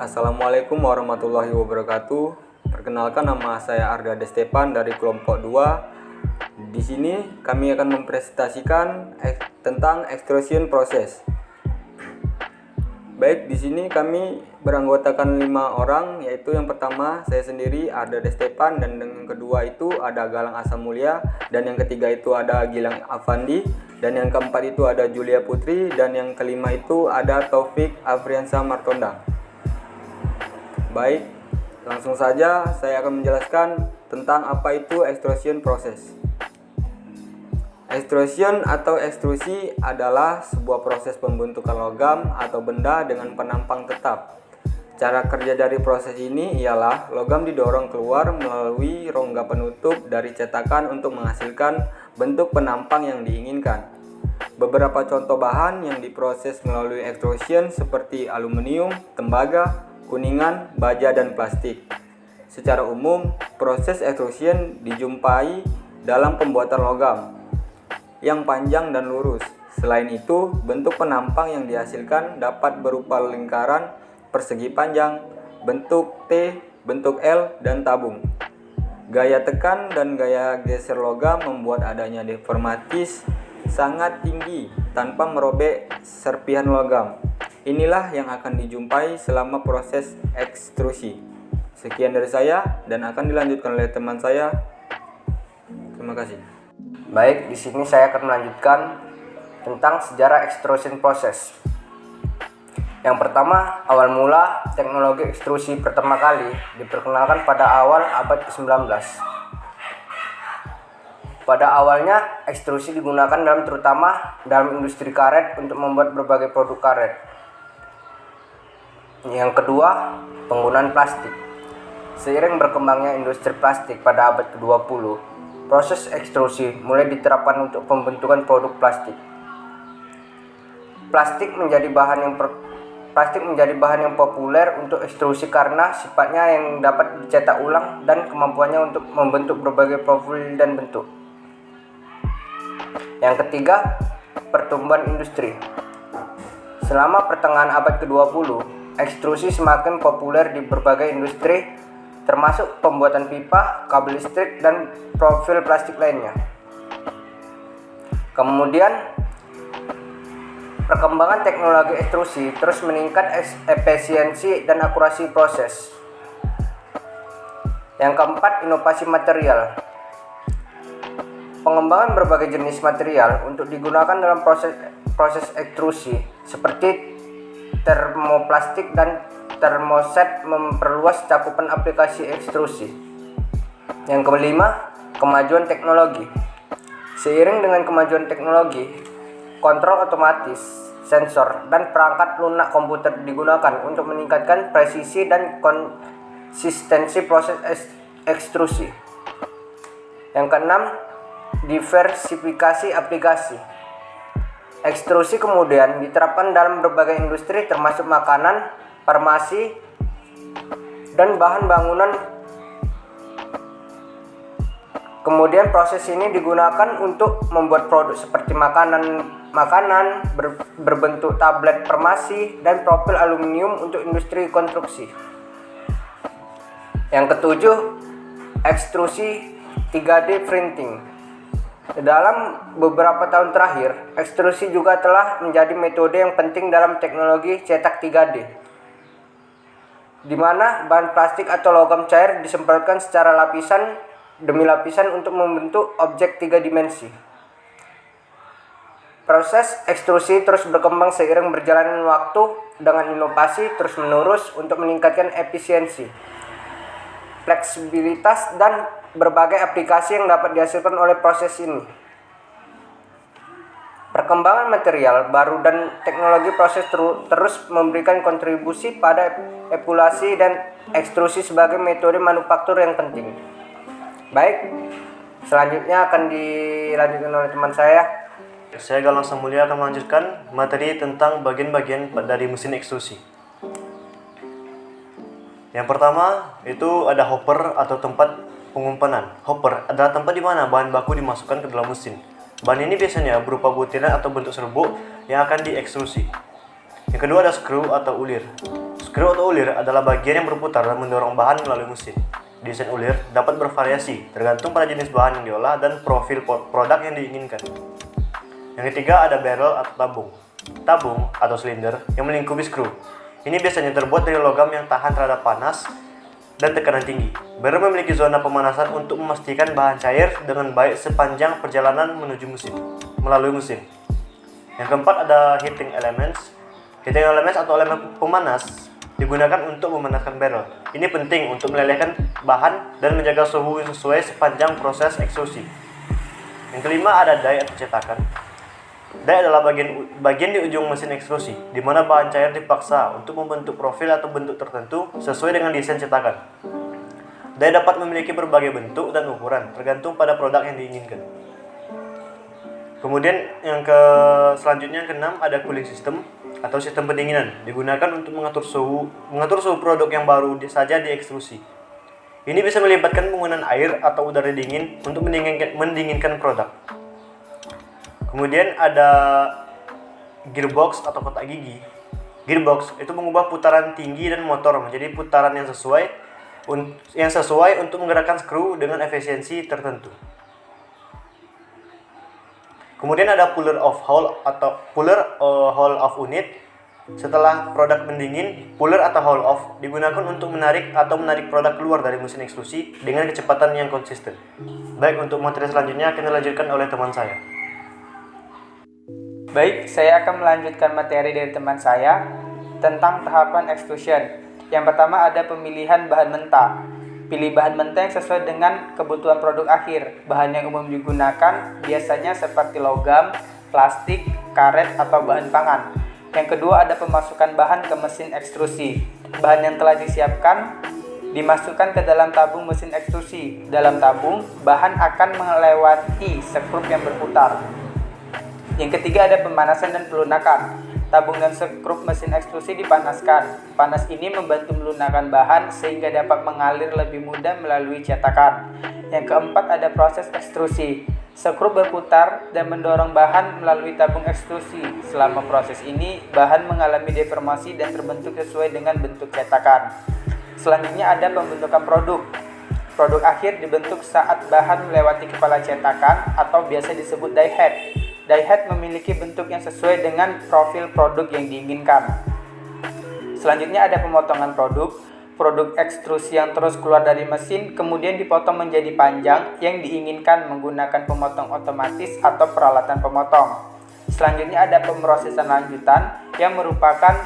Assalamualaikum warahmatullahi wabarakatuh. Perkenalkan, nama saya Arga Destepan dari kelompok 2. Di sini kami akan mempresentasikan tentang extrusion proses. Baik, di sini kami beranggotakan 5 orang, yaitu yang pertama saya sendiri Arga Destepan, dan yang kedua itu ada Galang Asamulya, dan yang ketiga itu ada Gilang Afandi, dan yang keempat itu ada Julia Putri, dan yang kelima itu ada Taufik Afriansa Martondang. Baik, langsung saja saya akan menjelaskan tentang apa itu extrusion proses. Extrusion atau ekstrusi adalah sebuah proses pembentukan logam atau benda dengan penampang tetap. Cara kerja dari proses ini ialah logam didorong keluar melalui rongga penutup dari cetakan untuk menghasilkan bentuk penampang yang diinginkan. Beberapa contoh bahan yang diproses melalui extrusion seperti aluminium, tembaga, kuningan, baja, dan plastik. Secara umum, proses extrusion dijumpai dalam pembuatan logam yang panjang dan lurus. Selain itu, bentuk penampang yang dihasilkan dapat berupa lingkaran, persegi panjang, bentuk T, bentuk L, dan tabung. Gaya tekan dan gaya geser logam membuat adanya deformatis sangat tinggi tanpa merobek serpihan logam. Inilah yang akan dijumpai selama proses ekstrusi. Sekian dari saya dan akan dilanjutkan oleh teman saya. Terima kasih. Baik, di sini saya akan melanjutkan tentang sejarah extrusion proses. Yang pertama, awal mula teknologi ekstrusi pertama kali diperkenalkan pada awal abad ke-19. Pada awalnya, ekstrusi digunakan terutama dalam industri karet untuk membuat berbagai produk karet. Yang kedua, penggunaan plastik. Seiring berkembangnya industri plastik pada abad ke-20, proses ekstrusi mulai diterapkan untuk pembentukan produk plastik. Plastik menjadi bahan yang populer untuk ekstrusi karena sifatnya yang dapat dicetak ulang dan kemampuannya untuk membentuk berbagai profil dan bentuk. Yang ketiga, pertumbuhan industri. Selama pertengahan abad ke-20, ekstrusi semakin populer di berbagai industri, termasuk pembuatan pipa, kabel listrik, dan profil plastik lainnya. Kemudian, perkembangan teknologi ekstrusi terus meningkat efisiensi dan akurasi proses. Yang keempat, inovasi material. Pengembangan berbagai jenis material untuk digunakan dalam proses ekstrusi seperti termoplastik dan termoset memperluas cakupan aplikasi ekstrusi. Yang kelima, kemajuan teknologi. Seiring dengan kemajuan teknologi, kontrol otomatis, sensor, dan perangkat lunak komputer digunakan untuk meningkatkan presisi dan konsistensi proses ekstrusi. Yang keenam, diversifikasi aplikasi. Ekstrusi kemudian diterapkan dalam berbagai industri termasuk makanan, farmasi, dan bahan bangunan. Kemudian proses ini digunakan untuk membuat produk seperti makanan berbentuk tablet farmasi dan profil aluminium untuk industri konstruksi. Yang ketujuh, ekstrusi 3D printing. Dalam beberapa tahun terakhir, ekstrusi juga telah menjadi metode yang penting dalam teknologi cetak 3D, di mana bahan plastik atau logam cair disemprotkan secara lapisan demi lapisan untuk membentuk objek 3 dimensi. Proses ekstrusi terus berkembang seiring berjalannya waktu dengan inovasi terus-menerus untuk meningkatkan efisiensi, fleksibilitas, dan berbagai aplikasi yang dapat dihasilkan oleh proses ini. Perkembangan material baru dan teknologi proses terus memberikan kontribusi pada evaluasi dan ekstrusi sebagai metode manufaktur yang penting. Baik, selanjutnya akan dilanjutkan oleh teman saya. Saya Galang Asamulya akan melanjutkan materi tentang bagian-bagian dari mesin ekstrusi. Yang pertama itu ada hopper atau tempat pengumpanan. Hopper adalah tempat di mana bahan baku dimasukkan ke dalam mesin. Bahan ini biasanya berupa butiran atau bentuk serbuk yang akan diekstrusi. Yang kedua ada screw atau ulir. Skru atau ulir adalah bagian yang berputar dan mendorong bahan melalui mesin. Desain ulir dapat bervariasi tergantung pada jenis bahan yang diolah dan profil produk yang diinginkan. Yang ketiga ada barrel atau tabung. Tabung atau silinder yang melingkupi skru. Ini biasanya terbuat dari logam yang tahan terhadap panas dan tekanan tinggi. Barrel memiliki zona pemanasan untuk memastikan bahan cair dengan baik sepanjang perjalanan melalui mesin. Yang keempat ada heating elements. Heating elements atau elemen pemanas digunakan untuk memanaskan barrel. Ini penting untuk melelehkan bahan dan menjaga suhu yang sesuai sepanjang proses ekstrusi. Yang kelima ada die atau cetakan. Die adalah bagian di ujung mesin ekstrusi, di mana bahan cair dipaksa untuk membentuk profil atau bentuk tertentu sesuai dengan desain cetakan. Die dapat memiliki berbagai bentuk dan ukuran, tergantung pada produk yang diinginkan. Kemudian selanjutnya yang keenam ada cooling system atau sistem pendinginan, digunakan untuk mengatur suhu produk yang baru saja diekstrusi. Ini bisa melibatkan penggunaan air atau udara dingin untuk mendinginkan produk. Kemudian ada gearbox atau kotak gigi. Gearbox itu mengubah putaran tinggi dan motor menjadi putaran yang sesuai untuk menggerakkan skru dengan efisiensi tertentu. Kemudian ada puller of unit. Setelah produk mendingin, puller atau haul off digunakan untuk menarik produk keluar dari mesin ekstrusi dengan kecepatan yang konsisten. Baik, untuk materi selanjutnya akan dilanjutkan oleh teman saya. Baik, saya akan melanjutkan materi dari teman saya tentang tahapan extrusion. Yang pertama ada pemilihan bahan mentah. Pilih bahan mentah yang sesuai dengan kebutuhan produk akhir. Bahan yang umum digunakan biasanya seperti logam, plastik, karet, atau bahan pangan. Yang kedua ada pemasukan bahan ke mesin ekstrusi. Bahan yang telah disiapkan dimasukkan ke dalam tabung mesin ekstrusi. Dalam tabung, bahan akan melewati skrup yang berputar. Yang ketiga ada pemanasan dan pelunakan. Tabung dan skrup mesin ekstrusi dipanaskan. Panas ini membantu melunakkan bahan sehingga dapat mengalir lebih mudah melalui cetakan. Yang keempat ada proses ekstrusi. Skrup berputar dan mendorong bahan melalui tabung ekstrusi. Selama proses ini, bahan mengalami deformasi dan terbentuk sesuai dengan bentuk cetakan. Selanjutnya ada pembentukan produk. Produk akhir dibentuk saat bahan melewati kepala cetakan atau biasa disebut die head. Die head memiliki bentuk yang sesuai dengan profil produk yang diinginkan. Selanjutnya ada pemotongan produk. Produk ekstrusi yang terus keluar dari mesin kemudian dipotong menjadi panjang yang diinginkan menggunakan pemotong otomatis atau peralatan pemotong. Selanjutnya ada pemrosesan lanjutan yang merupakan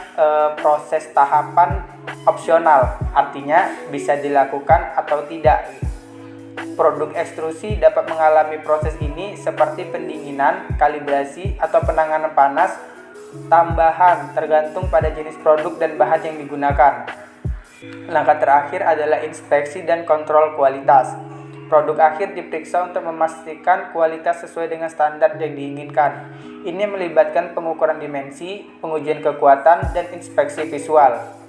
proses tahapan opsional, artinya bisa dilakukan atau tidak. Produk ekstrusi dapat mengalami proses ini seperti pendinginan, kalibrasi, atau penanganan panas tambahan tergantung pada jenis produk dan bahan yang digunakan. Langkah terakhir adalah inspeksi dan kontrol kualitas. Produk akhir diperiksa untuk memastikan kualitas sesuai dengan standar yang diinginkan. Ini melibatkan pengukuran dimensi, pengujian kekuatan, dan inspeksi visual.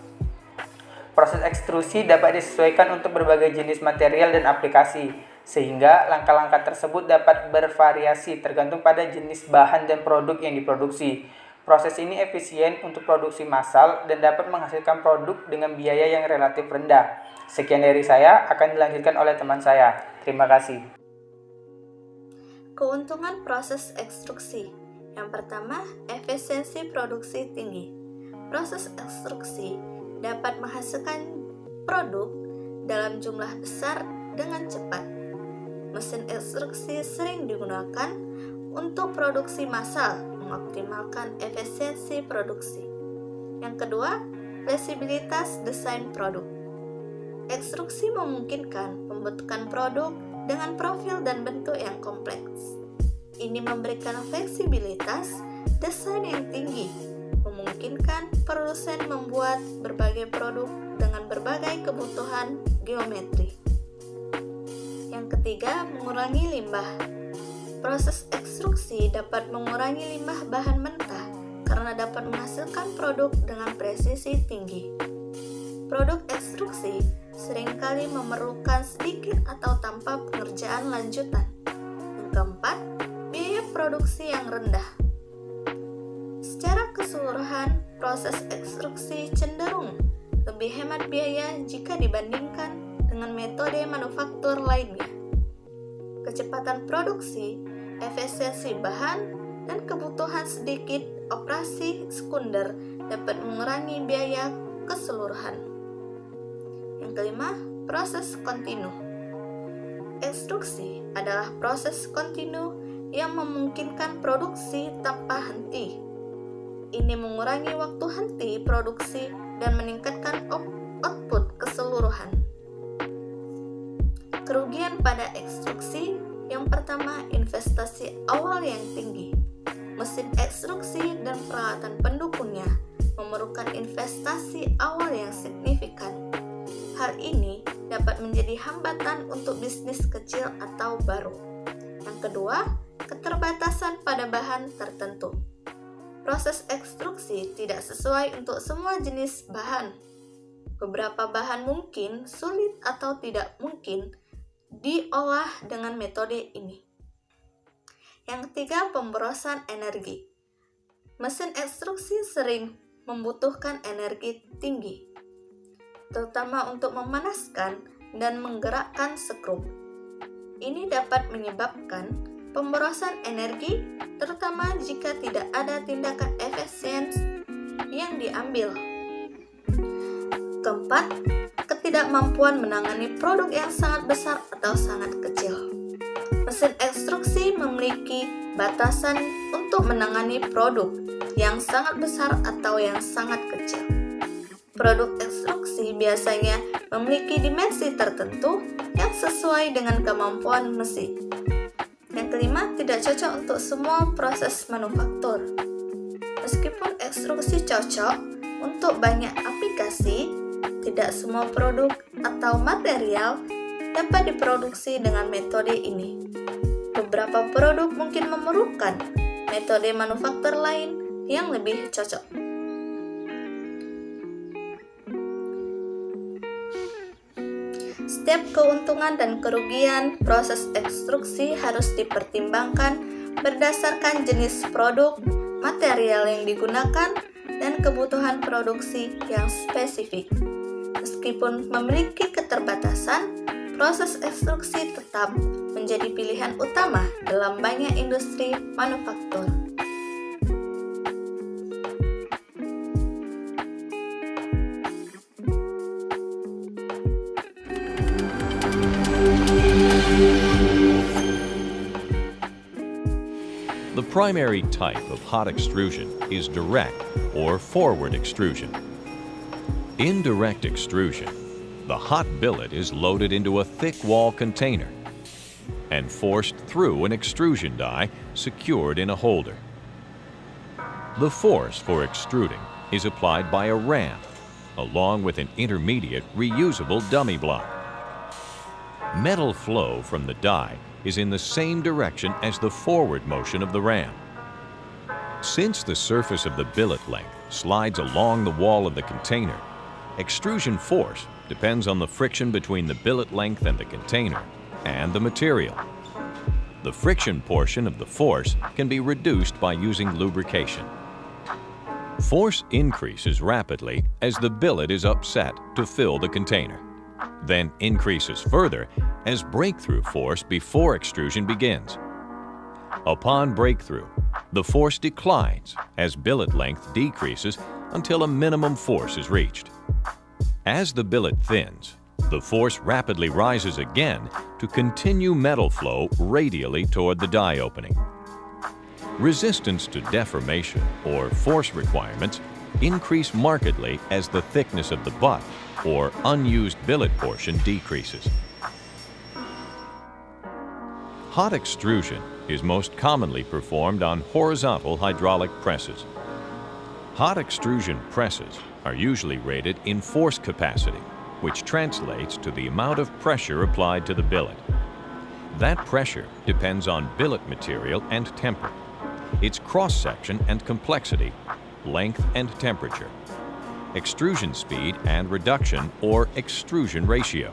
Proses ekstrusi dapat disesuaikan untuk berbagai jenis material dan aplikasi, sehingga langkah-langkah tersebut dapat bervariasi tergantung pada jenis bahan dan produk yang diproduksi. Proses ini efisien untuk produksi massal dan dapat menghasilkan produk dengan biaya yang relatif rendah. Sekian dari saya, akan dilanjutkan oleh teman saya. Terima kasih. Keuntungan proses ekstruksi. Yang pertama, efisiensi produksi tinggi. Proses ekstruksi dapat menghasilkan produk dalam jumlah besar dengan cepat. Mesin ekstruksi sering digunakan untuk produksi massal, mengoptimalkan efisiensi produksi. Yang kedua, fleksibilitas desain produk. Ekstruksi memungkinkan pembentukan produk dengan profil dan bentuk yang kompleks. Ini memberikan fleksibilitas desain yang tinggi, memungkinkan produsen membuat berbagai produk dengan berbagai kebutuhan geometri. Yang ketiga, mengurangi limbah. Proses ekstruksi dapat mengurangi limbah bahan mentah karena dapat menghasilkan produk dengan presisi tinggi. Produk ekstruksi seringkali memerlukan sedikit atau tanpa pengerjaan lanjutan. Yang keempat, biaya produksi yang rendah. Secara keseluruhan, proses ekstruksi cenderung lebih hemat biaya jika dibandingkan dengan metode manufaktur lainnya. Kecepatan produksi, efisiensi bahan, dan kebutuhan sedikit operasi sekunder dapat mengurangi biaya keseluruhan. Yang kelima, proses kontinu. Ekstruksi adalah proses kontinu yang memungkinkan produksi tanpa henti. Ini mengurangi waktu henti produksi dan meningkatkan output keseluruhan. Kerugian pada ekstruksi, yang pertama, investasi awal yang tinggi. Mesin ekstruksi dan peralatan pendukungnya memerlukan investasi awal yang signifikan. Hal ini dapat menjadi hambatan untuk bisnis kecil atau baru. Yang kedua, keterbatasan pada bahan tertentu. Proses ekstruksi tidak sesuai untuk semua jenis bahan. Beberapa bahan mungkin sulit atau tidak mungkin diolah dengan metode ini. Yang ketiga, pemborosan energi. Mesin ekstruksi sering membutuhkan energi tinggi, terutama untuk memanaskan dan menggerakkan skrup. Ini dapat menyebabkan pemborosan energi, terutama jika tidak ada tindakan efisien yang diambil. Keempat, ketidakmampuan menangani produk yang sangat besar atau sangat kecil. Mesin ekstruksi memiliki batasan untuk menangani produk yang sangat besar atau yang sangat kecil. Produk ekstruksi biasanya memiliki dimensi tertentu yang sesuai dengan kemampuan mesin. Yang kelima, tidak cocok untuk semua proses manufaktur. Meskipun ekstruksi cocok untuk banyak aplikasi, tidak semua produk atau material dapat diproduksi dengan metode ini. Beberapa produk mungkin memerlukan metode manufaktur lain yang lebih cocok. Setiap keuntungan dan kerugian proses ekstruksi harus dipertimbangkan berdasarkan jenis produk, material yang digunakan, dan kebutuhan produksi yang spesifik. Meskipun memiliki keterbatasan, proses ekstruksi tetap menjadi pilihan utama dalam banyak industri manufaktur. The primary type of hot extrusion is direct or forward extrusion. In direct extrusion, the hot billet is loaded into a thick wall container and forced through an extrusion die secured in a holder. The force for extruding is applied by a ram, along with an intermediate reusable dummy block. Metal flow from the die is in the same direction as the forward motion of the ram. Since the surface of the billet length slides along the wall of the container, extrusion force depends on the friction between the billet length and the container and the material. The friction portion of the force can be reduced by using lubrication. Force increases rapidly as the billet is upset to fill the container, then increases further as breakthrough force before extrusion begins. Upon breakthrough, the force declines as billet length decreases until a minimum force is reached. As the billet thins, the force rapidly rises again to continue metal flow radially toward the die opening. Resistance to deformation or force requirements increase markedly as the thickness of the butt or unused billet portion decreases. Hot extrusion is most commonly performed on horizontal hydraulic presses. Hot extrusion presses are usually rated in force capacity, which translates to the amount of pressure applied to the billet. That pressure depends on billet material and temper, its cross-section and complexity, length and temperature, extrusion speed and reduction or extrusion ratio.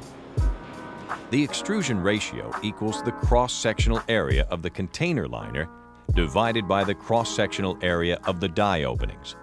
The extrusion ratio equals the cross-sectional area of the container liner divided by the cross-sectional area of the die openings.